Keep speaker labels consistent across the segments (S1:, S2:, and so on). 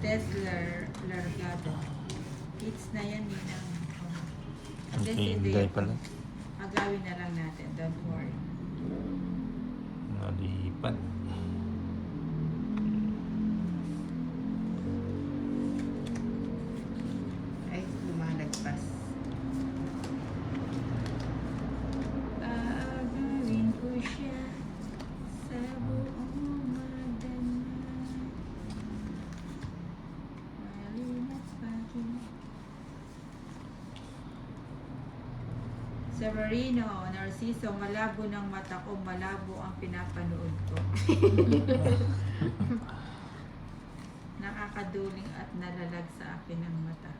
S1: Tesla Largado. Hits na yan, Ninang.
S2: Okay, hindi pala.
S1: Agawin na lang natin, don't worry.
S2: Nalipat.
S1: Ay, lumalagpas. Agawin ko siya sa buong madana. Malinas pagi. Severino, Narciso, malabo ng mata ko, malabo ang pinapanood ko. Nakakaduling at nalalag sa akin ang mata.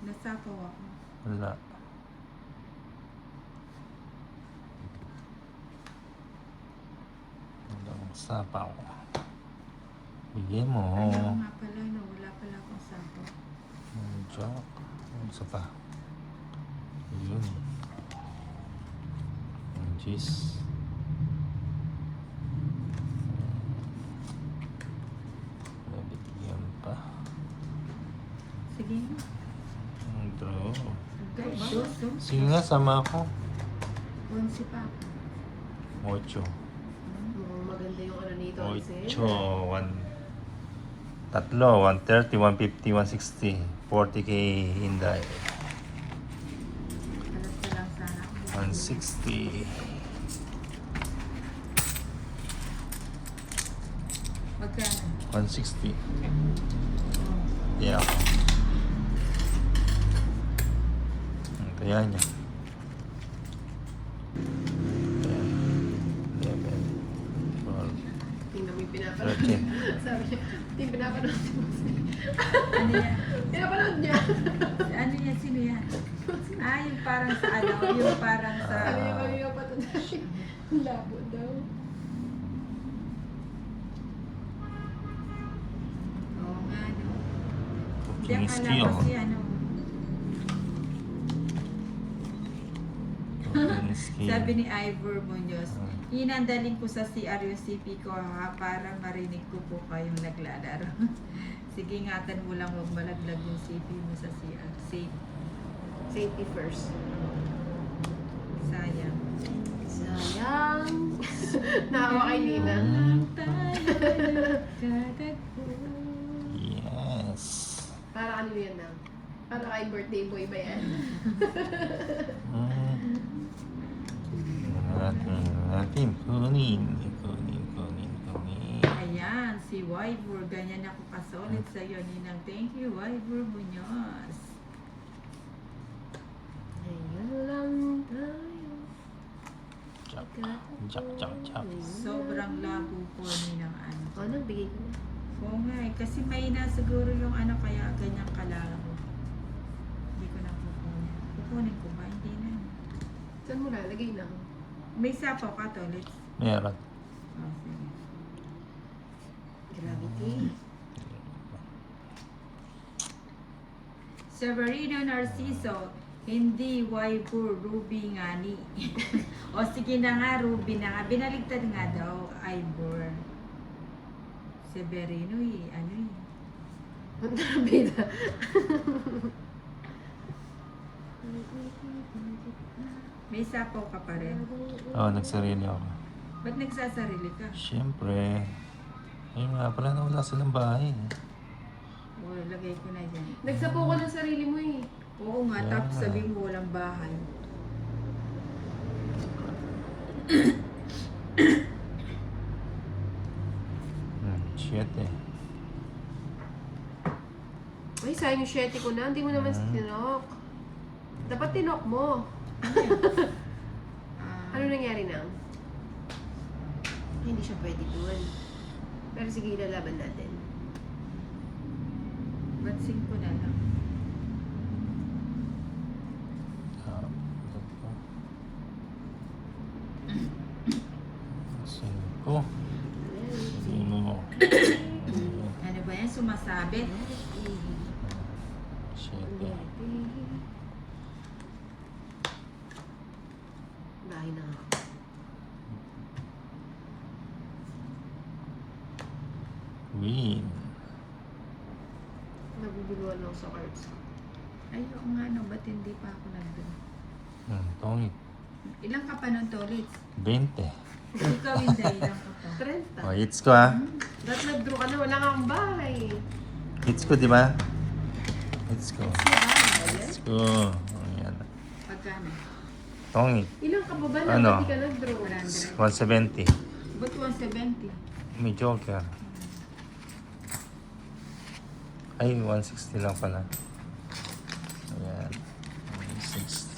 S1: Nasapaw ako.
S2: Wala. Walang sapaw. Bigyan mo.
S1: Ayaw nga pala, no? Wala pala akong sapaw.
S2: Joke. Isa pa. Yun. Cheese. Nabigyan pa.
S1: Sige.
S2: Draw.
S1: Guys, suso.
S2: Sige nga, sama ako.
S1: 11 pa ako.
S2: 8.
S3: Maganda yung ano nito.
S2: 8. 130, 150, 160. 40k Inday.
S1: Alas ka lang sana.
S2: 160.
S1: Magkano?
S2: 160.
S1: Oh.
S2: Yeah. Kaya niya. 10, 11, 12,
S3: Tingnan mo yung pinapanood.
S2: 13.
S3: Sabi niya, yung pinapanood si Bossing.
S1: Ano yan?
S3: Pinapanood niya.
S1: Ano yan? Sino yan? Ah, yung parang sa ano? Yung parang sa...
S3: Sabi niya, kanina pa ito dati. Labo daw.
S1: Oo nga, no? Hindi,
S2: Cooking
S1: akala
S2: skill.
S1: ko si ano.
S2: Cooking skill.
S1: Sabi ni Ivor Munoz, hinandaling ko sa CR yung CP ko ha, para marinig ko po kayong naglalaro. Sige, ingatan mo lang huwag malaglag yung CP mo sa CR. Safe.
S3: Safety first.
S1: Sayang.
S3: Sayang. Nakawa kay Nina.
S2: Yes.
S3: Para kanino yan na? Para kay birthday boy ba yan?
S2: Natin kunin.
S1: Ayan, si Ivor, ganyan ako kasolid sa'yo, Ninang. Thank you, Ivor Munoz.
S3: Ngayon lang tayo.
S2: Chop.
S1: Sobrang labo po, Ninang ano.
S3: O, nagbigay ko na.
S1: Oo nga eh, kasi may na siguro yung ano, kaya ganyang kalabo. Hindi ko na kukunin. Kukunin ko ba? Hindi na.
S3: Saan mo lalagay na?
S1: May sapaw ka to, let's...
S2: Meron.
S1: Oh, sige.
S3: Gravity.
S1: Severino Narciso, hindi Ivor, Ruby nga ni. O sige na nga, Ruby na nga. Binaligtad nga daw, Ivor. Severino eh, ano eh.
S3: Kontrabida.
S1: May sapaw ka pa rin.
S2: Nagsarili ako.
S1: Ba't nagsasarili ka?
S2: Siyempre. Ayun nga pala, nawala silang bahay.
S1: O, lagay ko na dyan.
S3: Nagsapo ka ng sarili mo eh.
S1: Oo nga,
S2: Yeah.
S1: tapos sabihin mo walang bahay.
S2: Shit eh.
S3: Ay, sayang yung 7 ko na. Hindi mo naman tinok. Dapat tinok mo.
S1: Ah,
S3: Ano nangyari na? Hindi siya pwede doon. Pero sige, ilalaban natin.
S1: ba't 5 na lang?
S2: Cinco. Sino?
S1: Ano ba yan? Sumasabit?
S2: Siete.
S3: Bahay na ako.
S2: Queen.
S3: Nabibuluan lang sa cards.
S1: Ay, oo nga, no, ba't hindi pa ako nandun?
S2: Tongit.
S1: Ilang ka pa nun, Tolit?
S2: 20.
S1: Ikaw, hindi, ilang ka pa?
S3: 30.
S2: O, hits ko ha.
S3: Dapat nag-draw ka na, wala kang bahay.
S2: Hits ko, di ba? Hits ko.
S1: Diba?
S2: Hits ko. Ayan.
S1: Pagkano?
S2: Tongit.
S3: Ilang ka ba ba na?
S2: Ano?
S3: Hindi ka nag-draw.
S1: 100.
S2: 170.
S1: Ba't 170?
S2: May joker. Ay, 160 lang pala. Ayan. 160.